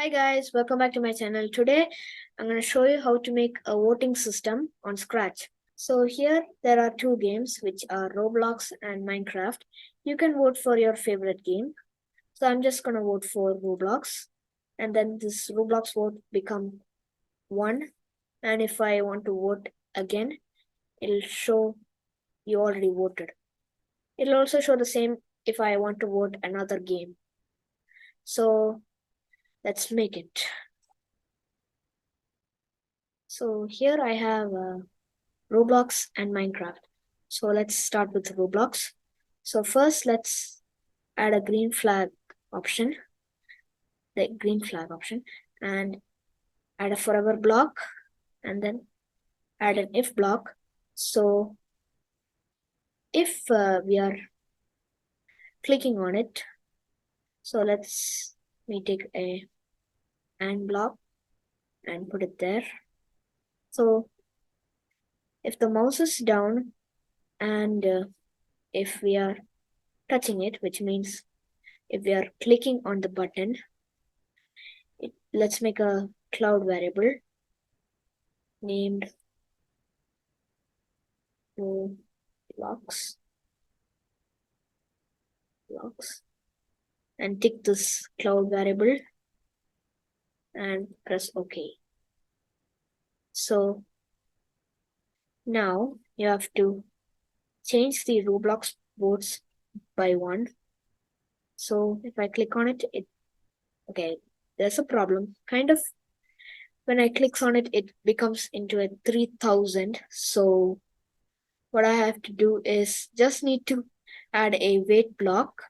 Hi guys, welcome back to my channel. Today I'm going to show you how to make a voting system on Scratch. So here there are two games which are Roblox and Minecraft. You can vote for your favorite game. So I'm just going to vote for Roblox, and then this Roblox vote become 1, and if I want to vote again, it'll show you already voted. It'll also show the same if I want to vote another game. So let's make it. So here I have Roblox and Minecraft. So let's start with Roblox. So first let's add a green flag option, and add a forever block, and then add an if block. So if we are clicking on it, so let's me take a and block and put it there. So if the mouse is down and if we are touching it, which means if we are clicking on the button, let's make a cloud variable named blocks and tick this cloud variable and press OK. So now you have to change the Roblox votes by 1. So if I click on it, okay, there's a problem. Kind of when I click on it, it becomes into a 3000. So what I have to do is just need to add a wait block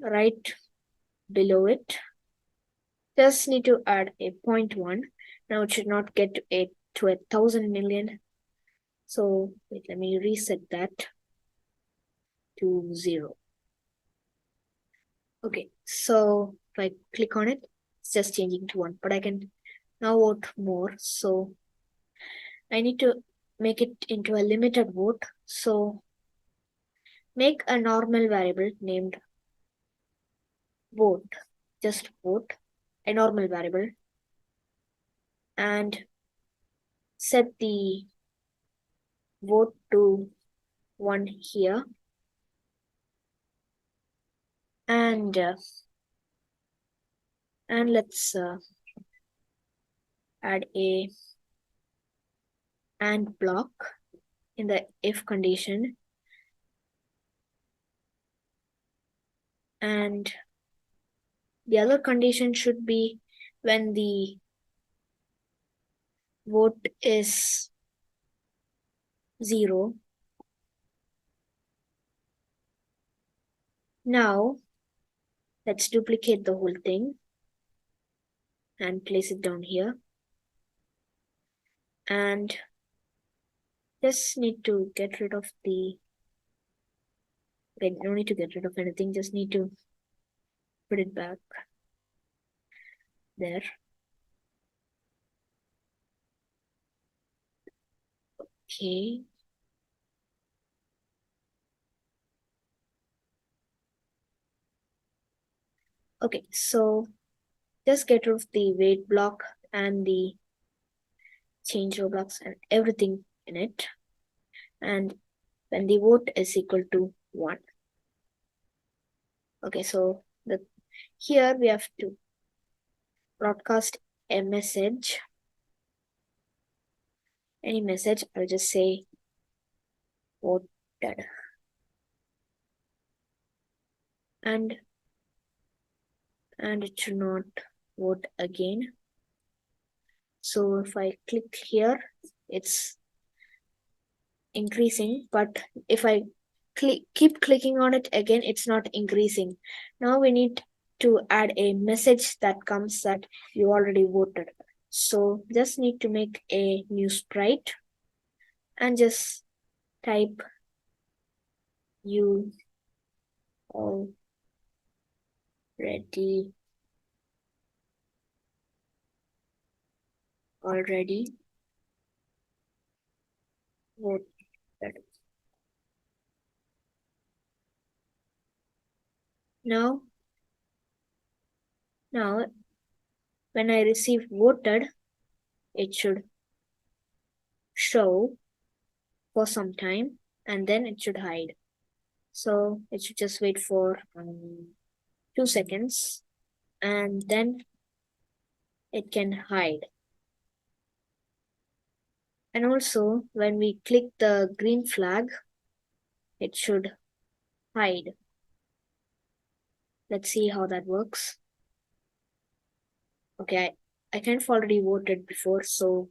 right below it. Just need to add a 0.1. Now it should not get to 1,000 million. So wait, let me reset that to 0. Okay, so if I click on it, it's just changing to 1, but I can now vote more. So I need to make it into a limited vote. So make a normal variable named vote, just vote, a normal variable, and set the vote to 1 here, and let's add a and block in the if condition, and the other condition should be when the vote is 0. Now let's duplicate the whole thing and place it down here, and just need to get rid of the no need to get rid of anything, just need to put it back there. Okay, so just get rid of the wait block and the change blocks and everything in it, and when the vote is equal to 1. Okay, so here we have to broadcast a message, any message. I'll just say voted, and it should not vote again. So if I click here, it's increasing, but if I keep clicking on it again, it's not increasing. Now we need to add a message that comes that you already voted. So just need to make a new sprite and just type you already voted. Now when I receive voted, it should show for some time and then it should hide. So it should just wait for 2 seconds and then it can hide. And also when we click the green flag, it should hide. Let's see how that works. Okay, I kind of already voted before, so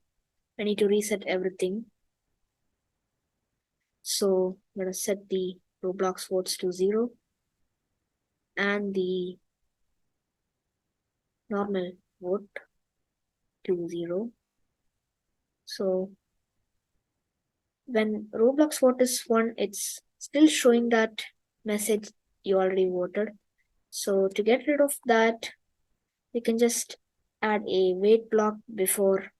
I need to reset everything. So I'm going to set the Roblox votes to 0 and the normal vote to 0. So when Roblox vote is 1, it's still showing that message you already voted. So to get rid of that, we can just add a wait block before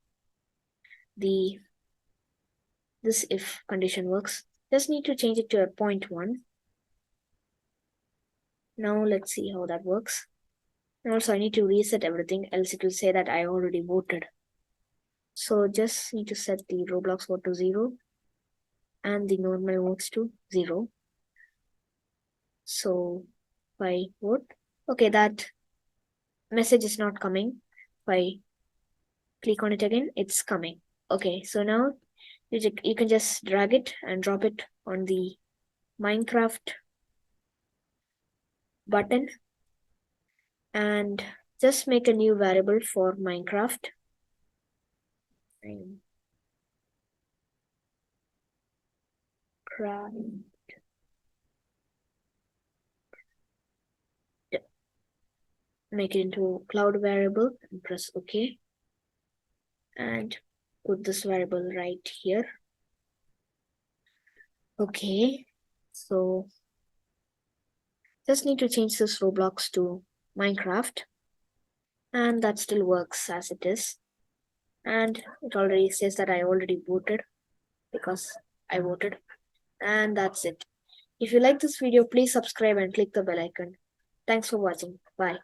this if condition works. Just need to change it to a 0.1. Now let's see how that works. And also I need to reset everything, else it will say that I already voted. So just need to set the Roblox vote to 0 and the normal votes to 0. So if I vote, okay, that message is not coming. If I click on it again, it's coming. Okay, so now you can just drag it and drop it on the Minecraft button and just make a new variable for Minecraft. Make it into a cloud variable and press OK. And put this variable right here. Okay, so just need to change this Roblox to Minecraft. And that still works as it is. And it already says that I already voted because I voted. And that's it. If you like this video, please subscribe and click the bell icon. Thanks for watching. Bye.